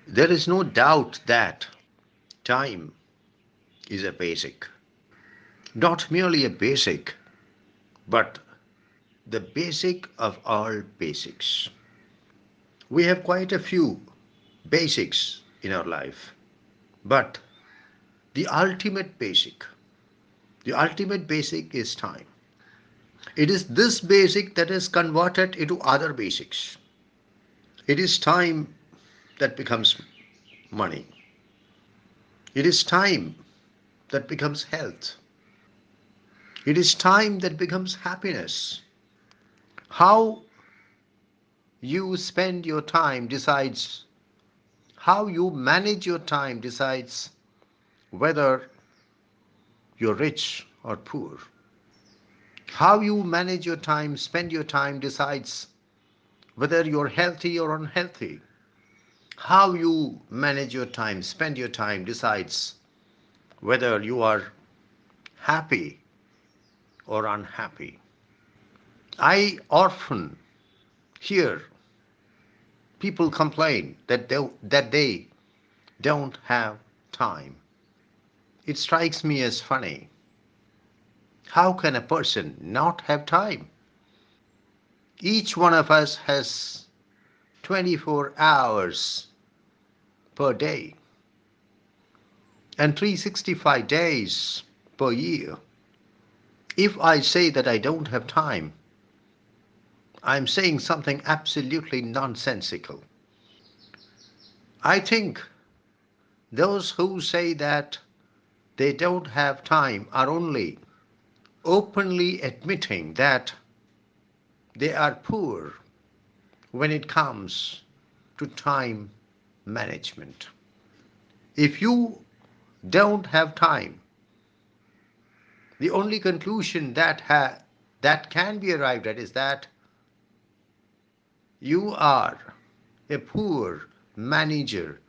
There is no doubt that time is a basic, not merely a basic, but the basic of all basics. We have quite a few basics in our life, but the ultimate basic is time. It is this basic that is converted into other basics. It is time that becomes money. It is time that becomes health. It is time that becomes happiness. How you spend your time decides, how you manage your time decides whether you're rich or poor. How you manage your time, spend your time decides whether you're healthy or unhealthy. How you manage your time, spend your time decides whether you are happy or unhappy. I often hear people complain that they don't have time. It strikes me as funny. How can a person not have time? Each one of us has 24 hours per day and 365 days per year. If I say that I don't have time, I'm saying something absolutely nonsensical. I think those who say that they don't have time are only openly admitting that they are poor when it comes to time management. If you don't have time, the only conclusion that can be arrived at is that you are a poor manager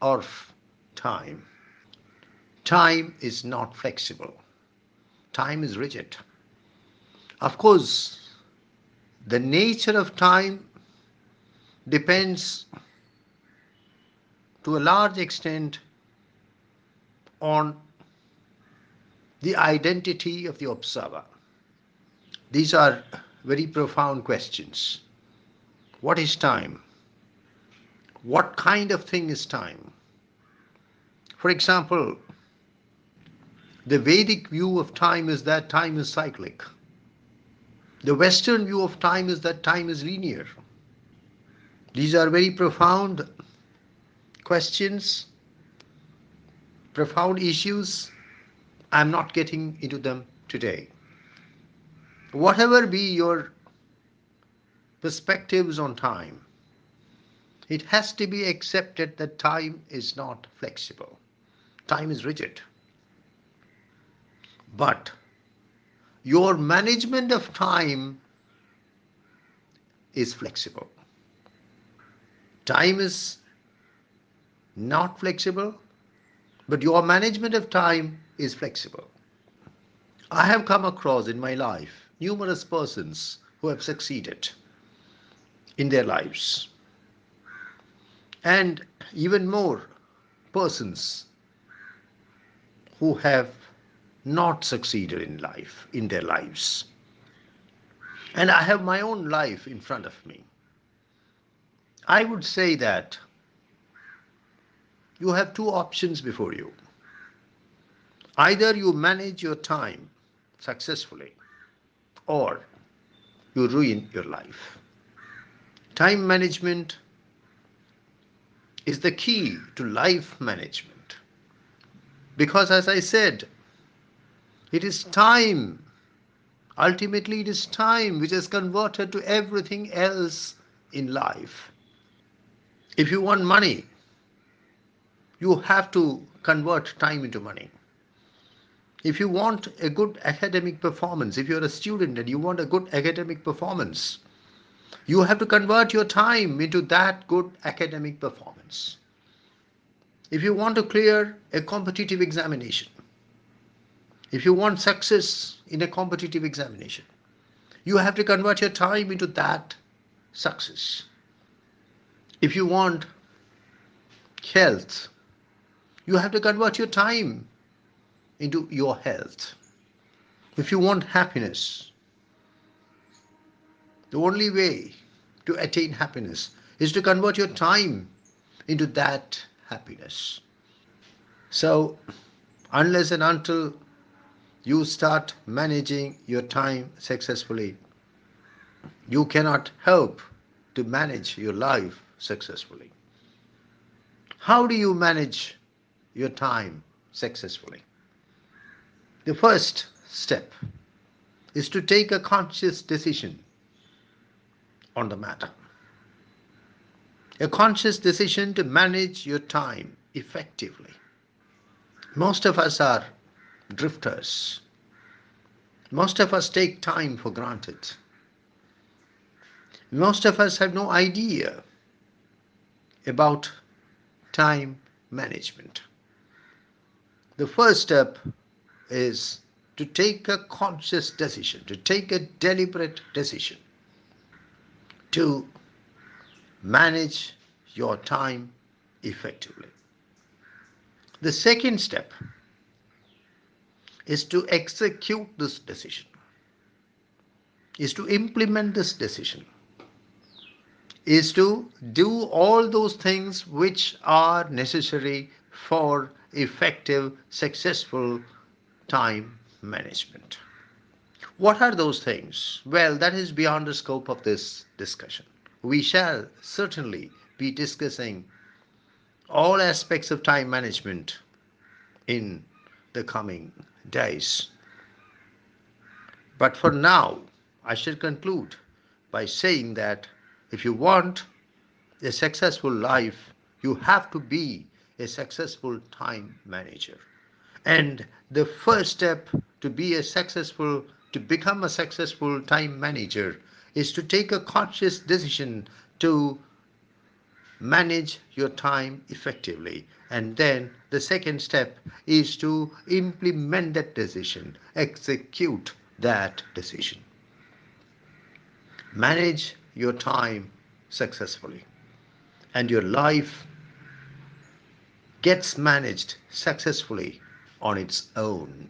of time. Time is not flexible. Time is rigid. Of course, the nature of time depends to a large extent on the identity of the observer. These are very profound questions. What is time? What kind of thing is time? For example, the Vedic view of time is that time is cyclic. The Western view of time is that time is linear. These are very profound questions, profound issues. I'm not getting into them today. Whatever be your perspectives on time, it has to be accepted that time is not flexible. Time is rigid. But your management of time is flexible. Time is not flexible, but your management of time is flexible. I have come across in my life numerous persons who have succeeded in their lives, and even more persons who have not succeeded in life, in their lives. And I have my own life in front of me. I would say that you have two options before you. Either you manage your time successfully or you ruin your life. Time management is the key to life management because, as I said, it is time, ultimately, it is time which is converted to everything else in life. If you want money, you have to convert time into money. If you want a good academic performance, if you're a student and you want a good academic performance, you have to convert your time into that good academic performance. If you want to clear a competitive examination, if you want success in a competitive examination, you have to convert your time into that success. If you want Health. You have to convert your time into your health. If you want happiness, the only way to attain happiness is to convert your time into that happiness. So, unless and until you start managing your time successfully, you cannot help to manage your life successfully. How do you manage your time successfully? The first step is to take a conscious decision on the matter. A conscious decision to manage your time effectively. Most of us are drifters. Most of us take time for granted. Most of us have no idea about time management. The first step is to take a conscious decision, to take a deliberate decision to manage your time effectively. The second step is to execute this decision, is to implement this decision, is to do all those things which are necessary for effective, successful time management. What are those things? Well, that is beyond the scope of this discussion. We shall certainly be discussing all aspects of time management in the coming days. But for now, I shall conclude by saying that if you want a successful life, you have to be a successful time manager. And the first step to be a successful, to become a successful time manager is to take a conscious decision to manage your time effectively. And then the second step is to implement that decision, execute that decision. Manage your time successfully, and your life gets managed successfully on its own.